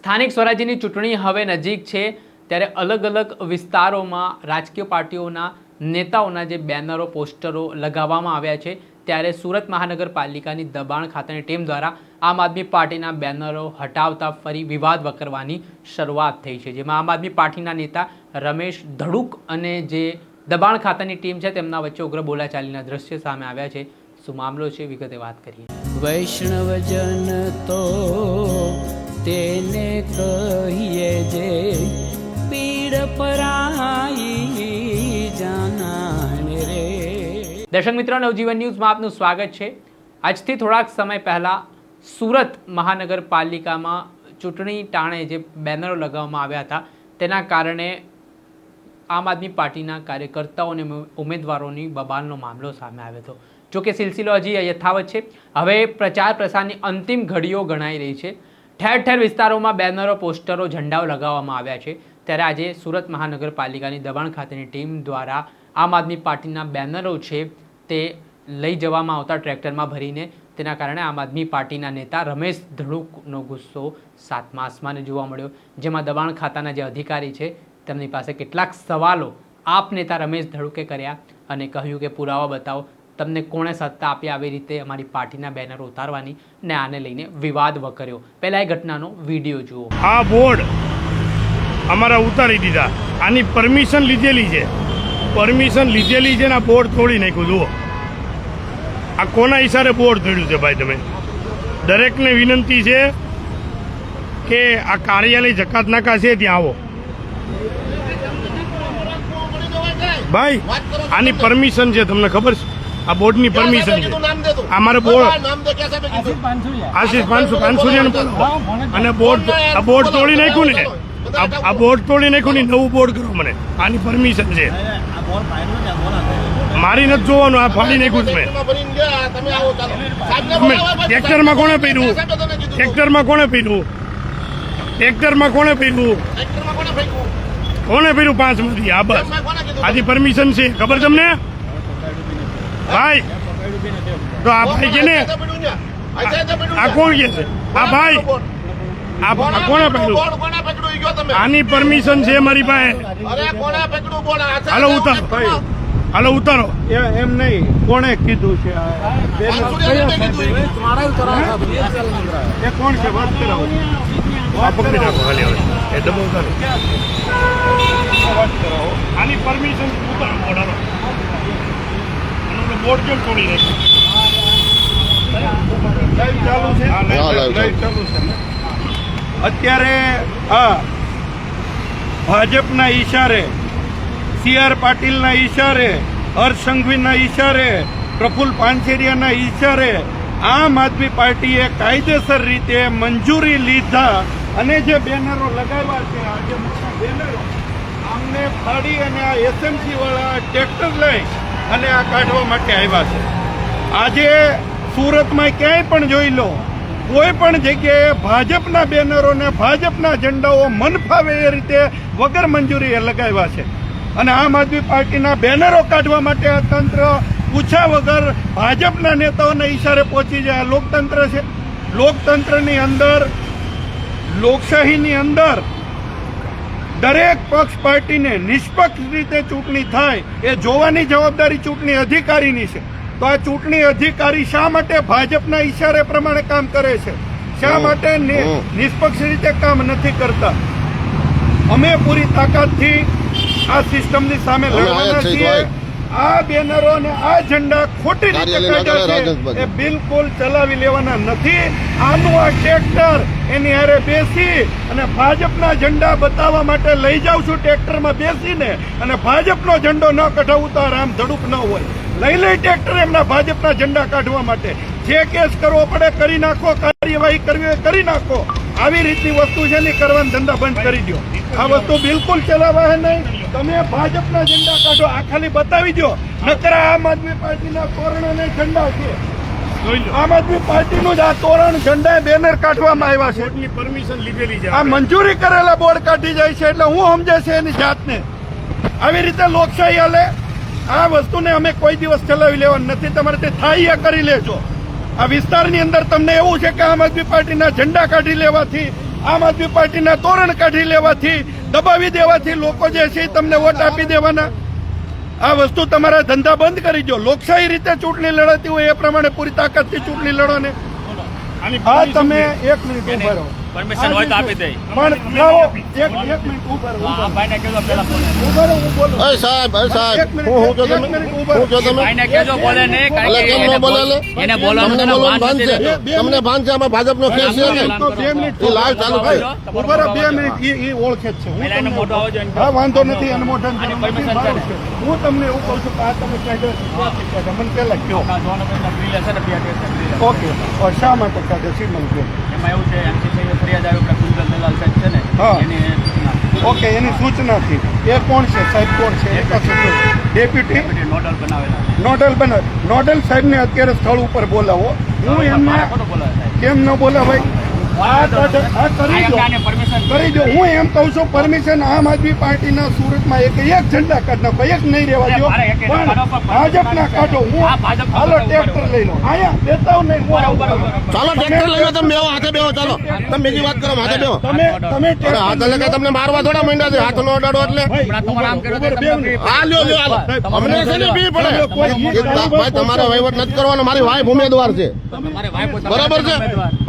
સ્થાનિક સ્વરાજ્યની ચૂંટણી હવે નજીક છે ત્યારે અલગ અલગ વિસ્તારોમાં રાજકીય પાર્ટીઓના નેતાઓના જે બેનરો પોસ્ટરો લગાવવામાં આવ્યા છે ત્યારે સુરત મહાનગરપાલિકાની દબાણ ખાતાની ટીમ દ્વારા આમ આદમી પાર્ટીના બેનરો હટાવતા ફરી વિવાદ વકરવાની શરૂઆત થઈ છે, જેમાં આમ આદમી પાર્ટીના નેતા રમેશ ધડુક અને જે દબાણ ખાતાની ટીમ છે તેમના વચ્ચે ઉગ્ર બોલાચાલીના દ્રશ્ય સામે આવ્યા છે। શું મામલો છે વિગતે વાત કરીએ। વૈષ્ણવજન તો તેને કહીએ જે પીડ પરાઈ જાનાને રે। દર્શક મિત્રો, નવજીવન ન્યૂઝમાં આપનું સ્વાગત છે। આજથી થોડાક સમય પહેલા સુરત મહાનગરપાલિકામાં ચૂંટણી ટાણે જે બેનરો લગાવવામાં આવ્યા હતા તેના કારણે આમ આદમી પાર્ટીના કાર્યકર્તાઓ અને ઉમેદવારોની બબાલનો મામલો સામે આવ્યો હતો। જો કે સિલસિલો હજી યથાવત છે। હવે પ્રચાર પ્રસારની અંતિમ ઘડીઓ ગણાઈ રહી છે। ઠેર ઠેર વિસ્તારોમાં બેનરો પોસ્ટરો ઝંડાઓ લગાવવામાં આવ્યા છે। ત્યારે આજે સુરત મહાનગરપાલિકાની દબાણ ખાતાની ટીમ દ્વારા આમ આદમી પાર્ટીના બેનરો છે તે લઈ જવામાં આવતા ટ્રેક્ટરમાં ભરીને તેના કારણે આમ આદમી પાર્ટીના નેતા રમેશ ધડુકનો ગુસ્સો સાતમા આસમાને જોવા મળ્યો, જેમાં દબાણ ખાતાના જે અધિકારી છે તેમની પાસે કેટલાક સવાલો આપ નેતા રમેશ ધડુકે કર્યા અને કહ્યું કે પુરાવા બતાવો, તમને કોણે સત્તા આપી આવી રીતે અમારી પાર્ટીના બેનરો ઉતારવાની, ને આને લઈને વિવાદ વકર્યો। પહેલા એ ઘટનાનો વિડીયો જુઓ। આ બોર્ડ અમારા ઉતારી દીધા, આની પરમિશન લીધેલી છે, ને આ બોર્ડ તોડી નાખ્યું। જુઓ આ કોના ઈશારે બોર્ડ તોડ્યું છે ભાઈ? તમે દરેકને વિનંતી છે કે આ કાર્યાલય જકાત નાકા છે ત્યાં આવો ભાઈ। આની પરમિશન છે, તમને ખબર છે? આ બોર્ડની પરમિશન છે। અમારે બોર્ડ આશીષ 500 અને બોર્ડ આ બોર્ડ તોડી નાખ્યું ને, આ બોર્ડ તોડી નાખ્યું ને, નવું બોર્ડ કરો મને, આની પરમિશન છે। મારી નથી જોવાનું, આ ફાડી નાખ્યું તમે। ટ્રેક્ટરમાં કોણે પહેર્યું? ટ્રેક્ટરમાં કોણે પહેર્યું? ટ્રેક્ટરમાં કોણે પહેર્યું? કોણે પહેર્યું? 5 માંથી આ બસ આથી પરમિશન છે, ખબર તમને ભાઈ? તો આ ભાઈ કે ને આ કોણ કે છે? આ ભાઈ આ કોણે પકડ્યું? આની પરમિશન છે મારી પાસે। હાલો ઉતારો, હાલો ઉતારો। એમ નહીં, કોણે કીધું છે? એ કોણ છે? વાત કરાવો, આ પકડી નાખો ખાલી હવે, એ ડબો ઉતારો, વાત કરાવો। આની પરમિશન ઉતારો બોર્ડ, હાલો બોર્ડ કેમ તોડી નાખ્યું? લાઈવ ચાલુ છે, લાઈવ ચાલુ છે। અત્યારે આ ભાજપના ઈશારે, CR પાટીલના ઈશારે, હર્ષ સંઘવીના ઈશારે, પ્રફુલ્લ પાનસેરિયાના ઈશારે આમ આદમી પાર્ટીએ કાયદેસર રીતે મંજૂરી લીધા અને જે બેનરો લગાવ્યા છે, આ જે મોટા બેનરો, આમને ફાડી અને આ SMC વાળા ટ્રેક્ટર લઈ અને આ કાઢવા માટે આવ્યા છે। આજે સુરતમાં ક્યાંય પણ જોઈ લો, કોઈ પણ જગ્યાએ ભાજપના બેનરો ને ભાજપના ઝંડાઓ મન ફાવે એ રીતે વગર મંજૂરીએ લગાવ્યા છે અને આમ આદમી પાર્ટીના બેનરો કાઢવા માટે આ તંત્ર પૂછ્યા વગર ભાજપના નેતાઓના ઈશારે પહોંચી જાય। આ લોકતંત્ર છે। લોકતંત્રની અંદર, લોકશાહીની અંદર દરેક પક્ષ પાર્ટીને નિષ્પક્ષ રીતે ચૂંટણી થાય એ જોવાની જવાબદારી ચૂંટણી અધિકારીની છે। તો આ ચૂંટણી અધિકારી શા માટે ભાજપના ઈશારે પ્રમાણે કામ કરે છે? શા માટે નિષ્પક્ષ રીતે કામ નથી કરતા? અમે પૂરી તાકાતથી આ સિસ્ટમની સામે લડવાના છીએ। આ બેનરો અને આ ઝંડા ખોટી રીતે કાઢ્યા છે એ બિલકુલ ચલાવી લેવાના નથી। આનું આ ટ્રેક્ટર એની હારે બેસી અને ભાજપના ઝંડા બતાવવા માટે લઈ જાઉં છું, ટ્રેક્ટરમાં બેસીને, અને ભાજપનો ઝંડો ન કઢાવું તો રામ ધડુક ન હોય। લઈ ટ્રેક્ટર એમના ભાજપના ઝંડા કાઢવા માટે જે કેસ કરવો પડે કરી નાખો, કાર્યવાહી કરવી હોય કરી નાખો। આવી રીતની વસ્તુ છે ને કરવાના ધંધા બંધ કરી દો। આ વસ્તુ બિલકુલ ચલાવાય નહીં। તમે ભાજપના ઝંડા કાઢો, આ ખાલી બતાવી દો, નકર આમ આદમી પાર્ટીના તોરણ અને ઝંડા છે। આમ આદમી પાર્ટીનું જ આ તોરણ, ઝંડા, બેનર કાઢવામાં આવ્યા છે, પરમિશન લીધેલી છે। આ મંજૂરી કરેલા બોર્ડ કાઢી જાય છે એટલે હું સમજે છે એની જાતને? આવી રીતે લોકશાહી હાલે? આ વસ્તુને અમે કોઈ દિવસ ચલાવી લેવાની નથી। તમારે તે થાય કરી લેજો। આ વિસ્તારની અંદર તમને એવું છે કે આમ આદમી પાર્ટીના ઝંડા કાઢી લેવાથી આમ આદમી પાર્ટીના તોરણ કાઢી લેવાથી, દબાવી દેવાથી લોકો જે છે એ તમને વોટ આપી દેવાના? આ વસ્તુ તમારા ધંધા બંધ કરી દો. લોકશાહી રીતે ચૂંટણી લડાતી હોય એ પ્રમાણે પૂરી તાકાતથી ચૂંટણી લડો ને. હા, તમે 1 મિનિટ ઉભા રહો. પરમિશન હોય તો આપી દે. પણ લાવો, એક મિનિટ ઉભા રહો. આ ભાઈને કહેજો પહેલા બોલે. ઉભા રહો, હું બોલું. સાહેબ એક મિનિટ, એક મિનિટ ઉભા રહો. ભાઈને કહેજો બોલે ને, કારણ કે કેમ ન બોલે? એને બોલવાનું તમને મને બોલવાનું ભાન ભાન નથી છે? રહેતું. તમને ભાન છે આમાં ભાજપનો કેસ છે ને? તો 2 મિનિટ એ લાઈવ ચાલુ થાય. ઉભા રહો, 2 મિનિટ. એ ઓળખે જ છે. હું પહેલા એને તમને- મોઢું આવવા જોઈએ. હા, વાંધો નથી. અને મોઢા આની permission છે ને? હું તમને એવું કહું છું કે આ તમે કાયદો મને પેલા કહો. આ જોવાનો પહેલા bill હશે ને, 2 દિવસના bill હશે. ઓકે, શા માટે કાયદો છે મને કહો. એમાં એવું છે, MCC એ ફરિયાદ આવી આપણે કુંજલ દલાલ સાહેબ છે ને, હા. એની સૂચના. ઓકે, એની સૂચનાથી એ કોણ છે સાહેબ? કોણ છે? ડેપ્યુટી નોડલ બનાવેલા છે. નોડલ સાહેબને અત્યારે સ્થળ ઉપર બોલાવો. હું એમને મારે ખોટું બોલાવે સાહેબ. કેમ ન બોલાવાય? આ કરી દો, આને permission કરી દો. હું એમ કહું છું પરમિશન આમ આદમી પાર્ટીના સુરતમાં એક ઝંડા કાઢ નાખો, એક નહીં રહેવા દો. મારે એક પણ કાઢો, પણ ભાજપના કાઢો. હું હા, ભાજપના હાલો કાઢો, ટ્રેક્ટર લઈ લો. અહીંયા બેતાવ નહીં. હું આવું. ચાલો ટ્રેક્ટર લઈને તમે બેહો, હાથે બેહો. ચાલો તમે બીજી વાત કરો, હાથે બેહો. તમે અરે હાથ એટલે કે તમને મારવા થોડા માંડ્યા છે? હાથ નો અડાડો એટલે હમણાં તમારે આમ કર્યું તો તમને આ લ્યો લ્યો હાલો. અમને છે ને બી પડે ભાઈ, તમારે વહીવટ નથી કરવાનો. મારી વાઈફ ઉમેદવાર છે, તમારે વાઈફ હોય, બરાબર છે?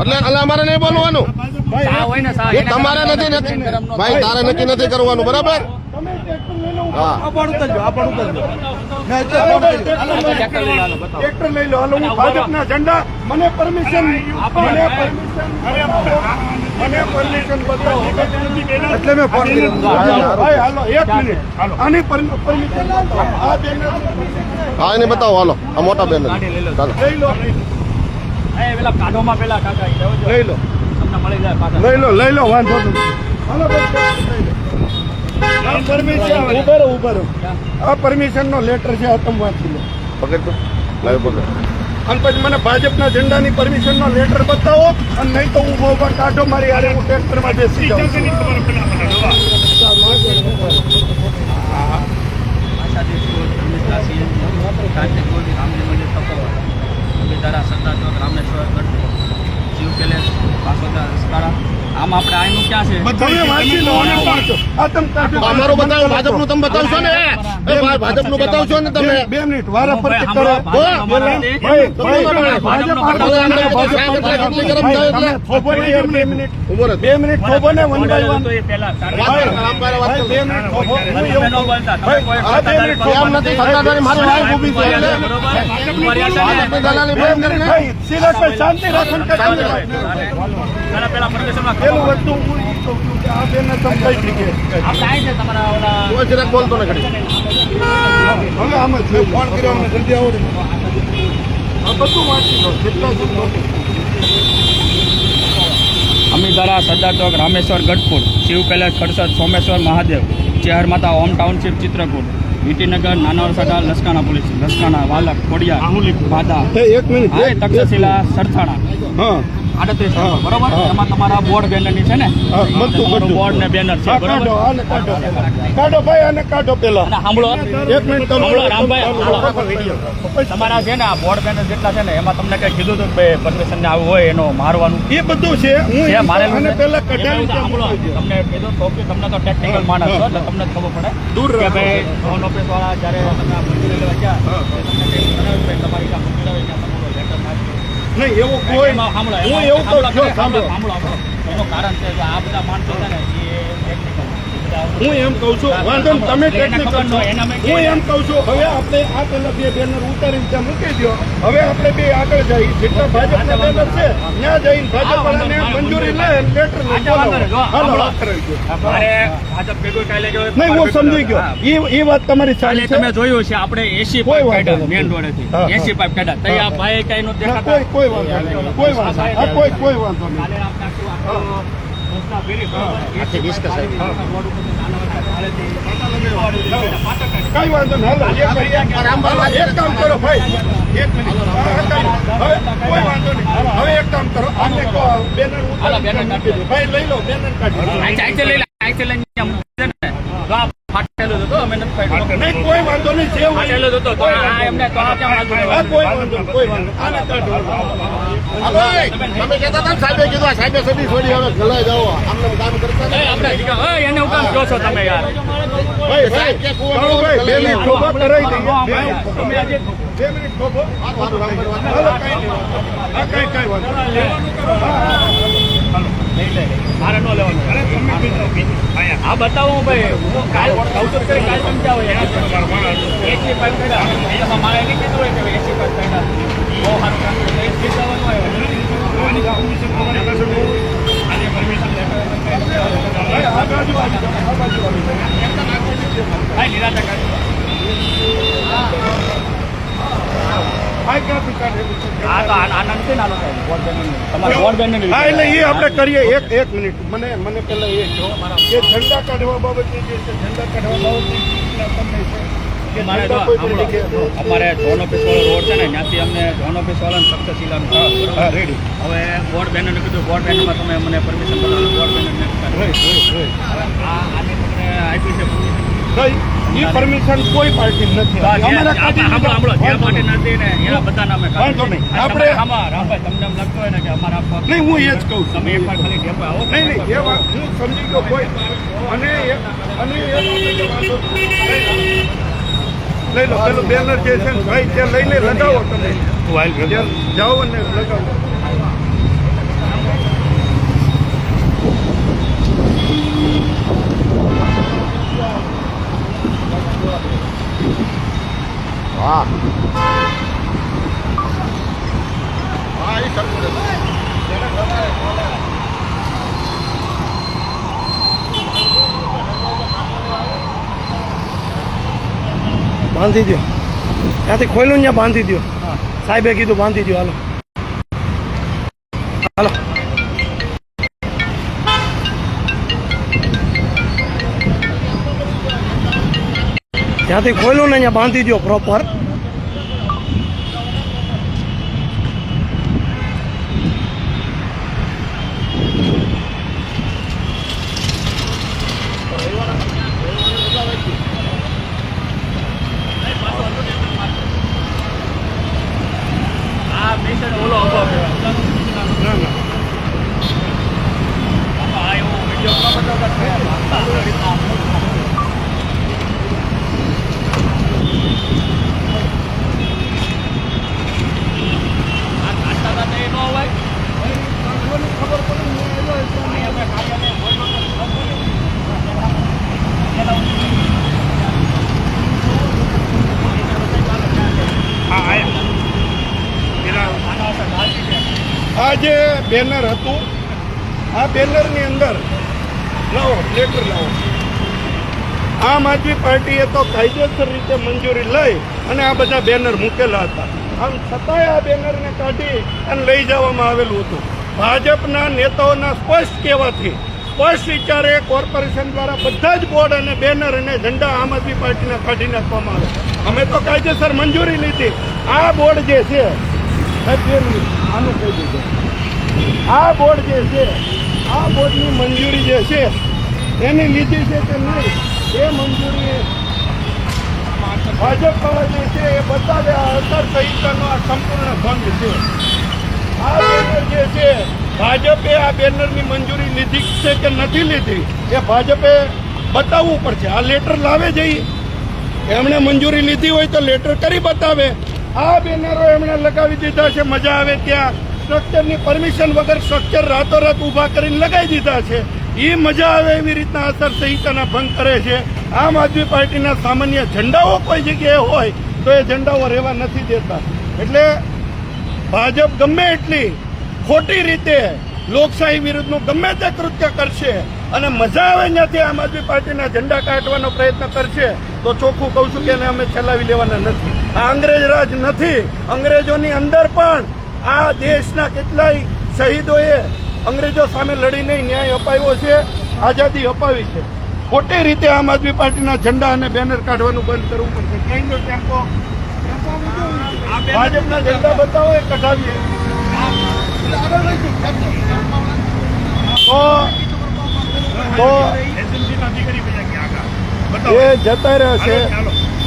એટલે અમારે નહીં બોલવાનું. સા હોય ને, સા એ એને તમારે નથી ભાઈ, તારે નક્કી નથી કરવાનું, બરાબર? તમે ટ્રેક્ટર લઈ લો. હા. ટ્રેક્ટર લઈ લો. હાલો, હું ભાજપના ઝંડા. મને પરમિશન બતાવો. એટલે મેં ફોન કર્યો. ભાઈ હાલો, 1 મિનિટ. આની પરમિશન આ બેનર હા, એને બતાવો. હાલો, આ મોટા બેન ચાલો. લઈ લો. એ પેલા કાઢોમાં પેલા કાકા ઈ લેવો જોઈએ. લઈ લો. તમને મળી જાય પાછા. લઈ લો વાંધો નથી. હાલો ઉભા રહો. આ પરમિશન નો લેટર છે, આ તમે વાંચી લો. પકડ તો લાઈવ પકડ. અને પછી મને ભાજપના ઝંડાની પરમિશન નો લેટર બતાવો. અને નહીં તો હું ઉભા કાઢો મારી હારે, હું ટ્રેક્ટરમાં બેસી જાઉં. આશાદી સ્કૂલ, ધર્મિષ્ઠા CNG, કાર્તિક ગોળી, રામજી મંદિર, તપોવન, અભિધારા, સરદાર ચોક, રામેશ્વર, ગઢપુર, શિવ પેલેસ, વાસોદા, રસકાળા. આમ આપણે આનું ક્યાં છે? તમે વાંચી લો અને વાંચો. આ તમે કાઢો. અમારું બતાવો, ભાજપનું તમે બતાવશો ને? એ ભાઈ, ભાજપનું બતાવશો ને તમે? 2 મિનિટ વારા ફરતી કરો. ભાઈ, ભાઈ, ભાજપ થોભો ને 2 મિનિટ. ઉભો રહે. 2 મિનિટ થોભો ને 1 by 1. તો એ પહેલા તારીખ. વાત કરો, રામભાઈ વાત કરો. 2 મિનિટ થોભો. હું તમે એવું ન બોલતા. તમે ભાઈ, કોઈ આ 2 મિનિટ એમ નથી, સત્તાધારી મારી વાઈફ ઊભી છે એટલે. બરોબર? મર્યાદા છે. ભાજપની દલાલી 2 બંધ મિનિટ કરીને. ભાઈ, સિલેક્ટ શાંતિ રાખો ને કાઢો ને. પેલા પરમિશનમાં પેલું વસ્તુ હું ઈ કહું છું કે આ બેનને તમે કઈ જગ્યાએ આપણે આવી છે તમારા ઓલા કોઈ જરાક બોલતો ને ઘડી. હવે આમ જ ફોન કર્યો અમને જલ્દી આવડે. આ બધું વાંચી લો જેટલા શબ્દો છે. Amidhara, Sardar Chowk, Rameshwar, Gadhpur, Shiv palace, Khadsad, Someshwar, Mahadev, Chehar Mata, home township, Chitrakoot, Vitinagar, Nanavarsada, Laskana police, Laskana, Valak, Khodiyar, Bada, એક મિનિટ. હા, તક્ષશિલા, સરથાણા, હા 38 હા. બરોબર? હા. એમાં તમારા બોર્ડ બેનરની છે ને, હા, બધું, તમારું બધું. બોર્ડ ને બેનર છે, હા, બરોબર? કાઢો આને કાઢો. કાઢો ભાઈ આને કાઢો પેલા. અને સાંભળો, 1 મિનિટ તમે સાંભળો, રામભાઈ, તમારા છે ને આ બોર્ડ બેનર જેટલા છે ને, એમાં તમને કઈ કીધું હતું કે પરમિશન ને આવું હોય એનો મારવાનું એ બધું છે. હું છે, મારેલું આને છે. પેલા એમાં કઢાવી એવું સાંભળો, તમને કીધું તો કે તમને તો ટેકનિકલ માણસ છો એટલે તમને જ ખબર પડે દૂર કે રહો. ભાઈ ફોન ઓફિસ વાળા જ્યારે તમે આ મંદિરે લેવા ગયા તો તમને કંઈક કરાવ્યું ભાઈ તમારી ત્યાં મંદિર આવે ત્યાં તમારો લેટર નાખ્યો. નહીં એવું કોઈ એમાં સાંભળો, હું એમાં એવું કહું છું સાંભળો, સાંભળો. સાંભળો. એનું કારણ છે કે આ બધા માણસો છે ને એ ટેકનિકલ હું એમ કહું છું વાંધો નહીં, તમે એને ટેકનિકલ ખબર છો. ન હોય, એના મેં હું એમ કહું છું હવે આપણે આ પેલા 2 બેનર ઉતારીને ત્યાં મૂકી દો. હવે આપણે 2 આગળ જઈએ. જેટલા ભાજપના બેનર છે ત્યાં જઈને ભાજપ વાળાને મંજૂરી લે લેટર લઈ બોલાવો. હાલો વાત કરાવી દો. મારે ભાજપ ભેગું કાલે જો નહીં હું સમજી ગયો. એ વાત તમારી કાલે સારી છે. તમે જોયું છે આપણે 80 કોઈ પાઇપ વાંધો કાઢ્યા નથી. મેન રોડેથી હા, હા. 80 પાઇપ કાઢ્યા તઈ આ ભાઈ કઈ નો ના, દેખાતા કોઈ વાંધો નહીં. કોઈ વાંધો નહીં. આ કોઈ વાંધો નહીં. કાલે આપણે આખું સંસ્થા ભેરી બરોબર? 80 ડિસ્કસ રોડ ઉપર કઈ વાંધો નહીં. હાલો એક કામ કરો ભાઈ. 1 મિનિટ. હવે કોઈ વાંધો નહીં. હવે એક કામ કરો આને કહો બેનર હાલો, બેનર ઉતારી કાઢી દો. ભાઈ લઈ લો બેનર કાઢી દો. આઈચે લઈ લે અહીંયા મૂકી દે ને તો આ ફાટેલો હતો અમે નથી ફાટ્યો નહીં કોઈ વાંધો નહીં. જે હોય ફાટેલો હતો તો આ એમને તો આ ક્યાં આ કોઈ વાંધો નહીં. કોઈ વાંધો નહીં. આને કાઢો. તમે કહેતા હતા ને સાહેબે કીધું આ સાહેબે સદી છોડી હવે ગલાઈ જાઓ આમને કામ કરતા નહીં. એને હું કામ કહો છો તમે યાર? ભાઈ સાહેબ કે ભાઈ 2 મિનિટ થોભો કરાવી દઈએ. તમે આજે 2 મિનિટ થોભો. મારું કામ કરવા હાલો, કઈ વાંધો નહીં. મારે ન લેવાનું. આ બતાવો ભાઈ, હું કાલ કૌશલ કરી કાલ સમજાવો. એસી પાઇપ કર્યા મારે નહીં કીધું હોય કે એસી પાઇપ કર્યા બહુ સારું કામ કર્યું. એ જ કીધવાનું હોય. નિરાશા કરી આ તો આનંદ છે ને. તમારે વોર્ડ બેનર હા, એટલે એ આપણે કરીએ. એક મિનિટ મને પહેલા એ કહો કે ઝંડા કાઢવા બાબતની જે છે, ઝંડા કાઢવા બાબતની સૂચના તમને છે કે અમારે ઝંડા કોઈ પણ જગ્યાએ અમારે ઝોન ઓફિસ વાળો રોડ છે ને, ત્યાંથી અમને ઝોન ઓફિસ વાળાને તક્ષશિલાનું હા, રેડી. હવે વોર્ડ બેનરને કીધું વોર્ડ બેનરમાં તમે મને પરમિશન બોલાવો. વોર્ડ બેનરને હવે આને તમને આપી છે એ પરમિશન કોઈ પાર્ટી નથી. અમારા કાઢી સાંભળો જે માટે નથી ને એના બધા નામે વાંધો નહીં. આપણે આપણે રામભાઈ તમને એમ લાગતું હોય ને કે અમારા આપવા નહીં, હું એ જ કહું છું. તમે એકવાર ખાલી ડેપો આવો. નહીં એ વાત હું સમજી ગયો. કોઈ અને એ બાબતે વાંધો નહીં. લઈ લો પેલું બેનર જે છે ને ભાઈ ત્યાં લઈને લગાવો. તમે ત્યાં જાઓ અને લગાવો. હા હા એ કરવું છે. બાંધી દો, ત્યાંથી ખોલ્યું ને ત્યાં બાંધી દો. સાહેબે કીધું બાંધી દો. હાલો હાલો. ત્યાંથી ખોલ્યું ને અહીંયા બાંધી દો પ્રોપર. આ મેસેજ ઓલો હતો ના ના આ એવો વિડીયો બતાવતા આ જે બેનર હતું, આ બેનરની અંદર લાવો લેટર લાવો. આમ આદમી પાર્ટીએ તો કાયદેસર રીતે મંજૂરી લઈ અને આ બધા બેનર મૂકેલા હતા. આમ છતાંય આ બેનરને કાઢી અને લઈ જવામાં આવેલું હતું. ભાજપના નેતાઓના સ્પષ્ટ કહેવાથી સ્પષ્ટ વિચારે કોર્પોરેશન દ્વારા બધા જ બોર્ડ અને બેનર અને ઝંડા આમ આદમી પાર્ટીના કાઢી નાખવામાં આવે. અમે તો કાયદેસર મંજૂરી લીધી. આ બોર્ડ જે છે આનું કહી દીધું. આ બોર્ડ જે છે, આ બોર્ડની મંજૂરી જે છે એની લીધી છે કે નહીં એ મંજૂરી ભાજપ વાળા જે છે એ બતાવે. આ અસર સંહિતાનો આ સંપૂર્ણ ભંગ છે. આ બેનર જે છે ભાજપે આ બેનરની મંજૂરી લીધી છે કે નથી લીધી એ ભાજપે બતાવવું પડશે. આ લેટર લાવે જઈએ. એમણે મંજૂરી લીધી હોય તો લેટર કરી બતાવે. આ બેનરો એમણે લગાવી દીધા છે મજા આવે ત્યાં. સ્ટ્રક્ચરની પરમિશન વગર સ્ટ્રક્ચર રાતોરાત ઊભા કરીને લગાવી દીધા છે. એ મજા આવે એવી રીતના આચાર સંહિતાના ભંગ કરે છે. આમ આદમી પાર્ટીના સામાન્ય ઝંડાઓ કોઈ જગ્યાએ હોય તો એ ઝંડાઓ રહેવા નથી દેતા. એટલે ભાજપ ગમે એટલી ખોટી રીતે લોકશાહી વિરુદ્ધનું ગમે તે કૃત્ય કરશે અને મજા આવે ત્યાંથી આમ આદમી પાર્ટીના ઝંડા કાઢવાનો પ્રયત્ન કરશે તો ચોખ્ખું કહું છું કે એને અમે ચલાવી લેવાના નથી. આ અંગ્રેજ રાજ નથી. અંગ્રેજોની અંદર પણ આ દેશના કેટલાય શહીદોએ અંગ્રેજો સામે લડીને ન્યાય અપાવ્યો છે, આઝાદી અપાવી છે. ખોટી રીતે આમ આદમી પાર્ટીના ઝંડા અને બેનર કાઢવાનું બંધ કરવું પડશે. ક્યાંયનો ટેમ્પો ભાજપના ઝંડા બતાવો એ કઢાવીએ તો એ જતા રહેશે.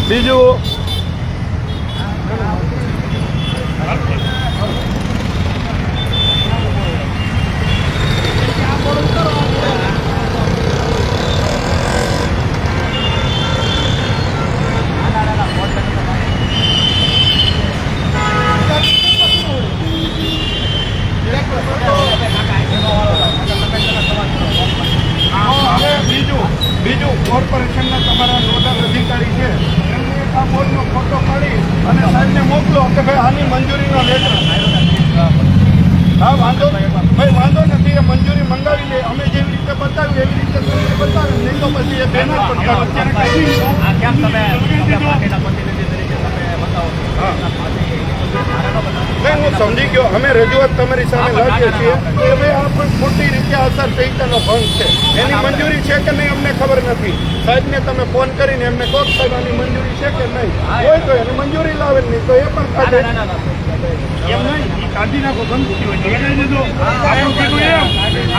બીજું કે ભાઈ આની મંજૂરીનો લેટર. હા વાંધો ભાઈ વાંધો નથી, એ મંજૂરી મંગાવી લે. અમે જેવી રીતે બતાવ્યું એવી રીતે તમે બતાવ્યું, નહીં તો પછી એ બેનર નહીં, હું સમજી ગયો. અમે રજૂઆત તમારી સામે લાવીએ છીએ કે ભાઈ આ પણ ખોટી રીતે આચારસંહિતાનો ભંગ છે. એની મંજૂરી છે કે નહીં અમને ખબર નથી. સાહેબને તમે ફોન કરીને એમને કહો સાહેબ આની મંજૂરી છે કે નહીં, હોય તો એની મંજૂરી લાવે, નહીં તો એ પણ કાઢે. એમ નહીં, કાઢી નાખો, બંધ થયું હોય લગાવી દેજો.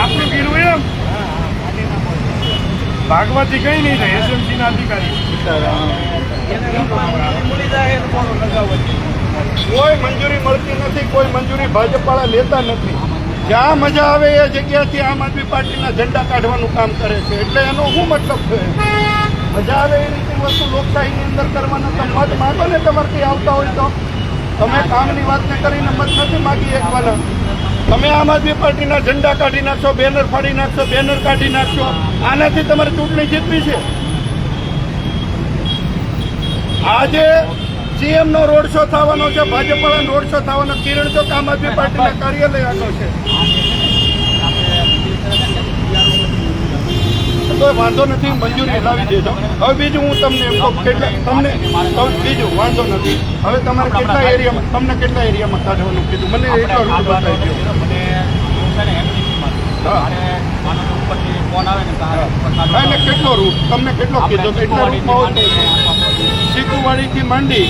આપણું કીધું એમ ભાગવાથી કઈ નહીં થાય. એસએમસી ના અધિકારી કોઈ મંજૂરી મળતી નથી, કોઈ મંજૂરી ભાજપવાળા લેતા નથી. જ્યાં મજા આવે એ જગ્યાથી આમ આદમી પાર્ટીના ઝંડા કાઢવાનું કામ કરે છે. એટલે એનો શું મતલબ છે? મજા આવે એ રીતે વસ્તુ લોકશાહીની અંદર કરવાના. તમે મત માગો ને, તમારથી આવતા હોય તો. તમે કામની વાતને કરીને મત નથી માગી એકવાના. તમે આમ આદમી પાર્ટીના ઝંડા કાઢી નાખશો, બેનર ફાડી નાખશો, બેનર કાઢી નાખશો. આનાથી તમારે ચૂંટણી જીતવી છે. આજે સીએમ નો રોડ શો થવાનો છે, ભાજપવાળાનો રોડ શો થવાનો. કિરણ ચોક આમ આદમી પાર્ટીના કાર્યાલય આગળ છે. તો વાંધો નથી, મંજૂરી લાવી દેજો. હવે બીજું હું તમને એમ કહું, તમને બીજું વાંધો નથી. હવે તમારે કેટલા એરિયામાં, તમને કેટલા એરિયામાં કાઢવાનું કીધું મને એટલો રૂટ બતાવી દો. એટલે કેટલો રૂટ તમને કેટલો કીધો? કેટલા રૂટમાં ચીકુવાડી થી માંડી,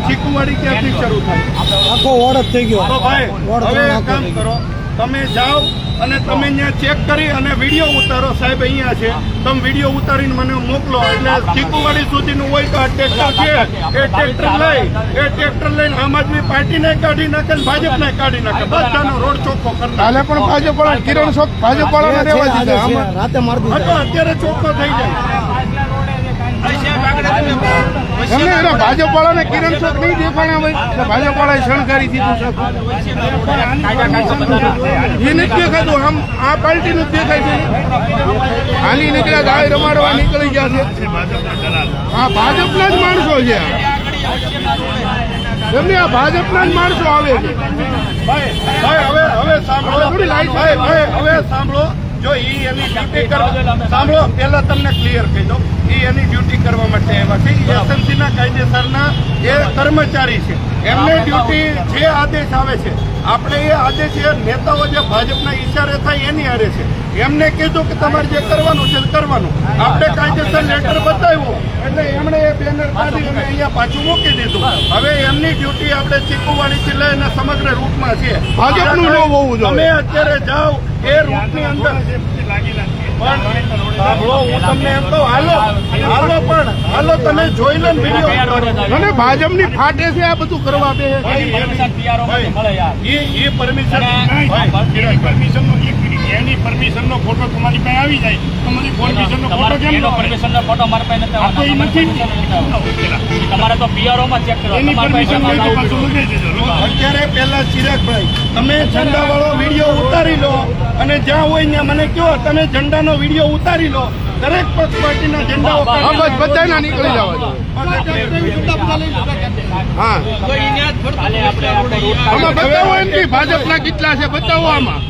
ચીકુવાડી ક્યાંથી શરૂ થાય? આખો વોર્ડ જ થઈ ગયો. તો ભાઈ હવે એક કામ કરો, તમે જાઓ અને તમે ત્યાં ચેક કરી અને વિડીયો ઉતારો. સાહેબ અહીંયા છે, તમે વિડીયો ઉતારીને મને મોકલો. એટલે ચીકુવાડી સુધીનું હોય તો આ ટ્રેક્ટર છે, એ ટ્રેક્ટર લઈને આમ આદમી પાર્ટીને કાઢી નાખે ને ભાજપને કાઢી નાખે. બધાનો રોડ ચોખ્ખો કરી નાખે. પણ ભાજપવાળા કિરણ ચોક ભાજપવાળાને રહેવા દીધા. રાતે મારી તો અત્યારે ચોખ્ખો થઈ જાય. ભાજપવાળાને કિરણ ચોક નહીં દેખાણા હોય, ભાજપવાળાએ શણગારી દીધું. એ નથી દેખાતું, આમ આ પાર્ટીનું જ દેખાય છે. હાલી નીકળ્યા, ગાય રમાડવા નીકળી ગયા છે. હા, ભાજપના જ માણસો છે. એમને આ ભાજપના જ માણસો આવે છે. હવે સાંભળો, હવે સાંભળો. જો ઈ એની ડ્યુટી કરવા, સાંભળો, પહેલા તમને ક્લિયર કહી દો, ઈ એની ડ્યુટી કરવા માટે આવ્યા છે. એસએમસીના કાયદેસરના એ કર્મચારી છે. એમને ડ્યુટી જે આદેશ આવે છે, આપણે એ આદેશ એ નેતાઓ જે ભાજપના ઈશારે થાય એની હારે છે. એમને કીધું કે તમારે જે કરવાનું છે કરવાનું. આપણે કાયદેસર લેટર બતાવ્યું એટલે એમણે એ બેનર કાઢી અને અહીંયા પાછું મૂકી દીધું. હવે એમની ડ્યુટી આપણે ચીકુવાડીથી લઈને સમગ્ર રૂટમાં છે. ભાજપનું ન હોવું જોઈએ. તમે અત્યારે જાઓ એ રૂટની અંદર સાંભળો, હું તમને એમ કહું, હાલો તમે જોઈ લો વિડીયો. અને ભાજપની ફાટે છે આ બધું કરવા બે. એની પરમિશન નો ફોટો તમારી પાસે આવી જાય, તમારી પરમિશન નો ફોટો કેમ નો પરમિશન નો ફોટો મારી પાસે નથી. તમારે તો પીઆરઓ માં ચેક કરો. અત્યારે પહેલા ચિરાગભાઈ તમે ઝંડા વાળો વિડીયો ઉતારી લો અને જ્યાં હોય ત્યાં મને કહો, તમે ઝંડાનો વિડીયો ઉતારી લો. દરેક પક્ષ પાર્ટીના ઝંડાઓ બધાના નીકળી જવા. હા, આમાં બતાવો એમ કે ભાજપના કેટલા છે, બતાવો. આમાં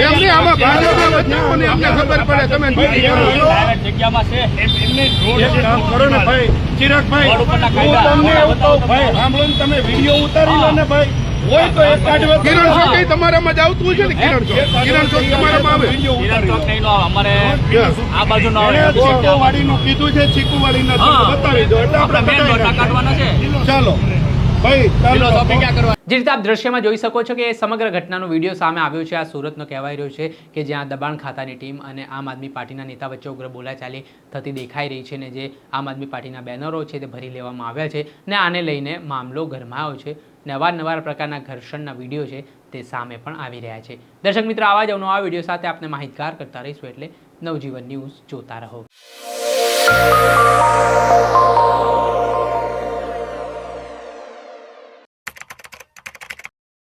એમની આમાં ભાજપના બતાવો ને અમને ખબર પડે. તમે જગ્યામાં છે એક કામ કરો ને ભાઈ, ચિરાગભાઈ, હું તમને એવું કહું ભાઈ, સાંભળો ને, તમે વિડીયો ઉતારી લો ને ભાઈ. હોય તો એક કાઢવા. કિરણ ચોક તમારામાં જ આવતું છે ને? કિરણ ચોક તમારામાં આવે. અમારે આ બાજુ ચીકુવાડીનું કીધું છે, ચીકુવાડીના બતાવી દો એટલે આપણે કાઢવાના છે. ચાલો ભાઈ, ચાલો. જે રીતે આપ દ્રશ્યમાં જોઈ શકો છો કે સમગ્ર ઘટનાનો વિડીયો સામે આવ્યો છે. આ સુરતનો કહેવાય રહ્યો છે કે જ્યાં દબાણ ખાતાની ટીમ અને આમ આદમી પાર્ટીના નેતા વચ્ચે ઉગ્ર બોલાચાલી થતી દેખાઈ રહી છે ને જે આમ આદમી પાર્ટીના બેનરો છે તે ભરી લેવામાં આવ્યા છે ને આને લઈને મામલો ગરમાયો છે ને અવારનવાર પ્રકારના ઘર્ષણના વિડીયો છે તે સામે પણ આવી રહ્યા છે. દર્શક મિત્રો, આવા જ અવનવા વિડીયો સાથે આપણે માહિતગાર કરતા રહીશું, એટલે નવજીવન ન્યૂઝ જોતા રહો.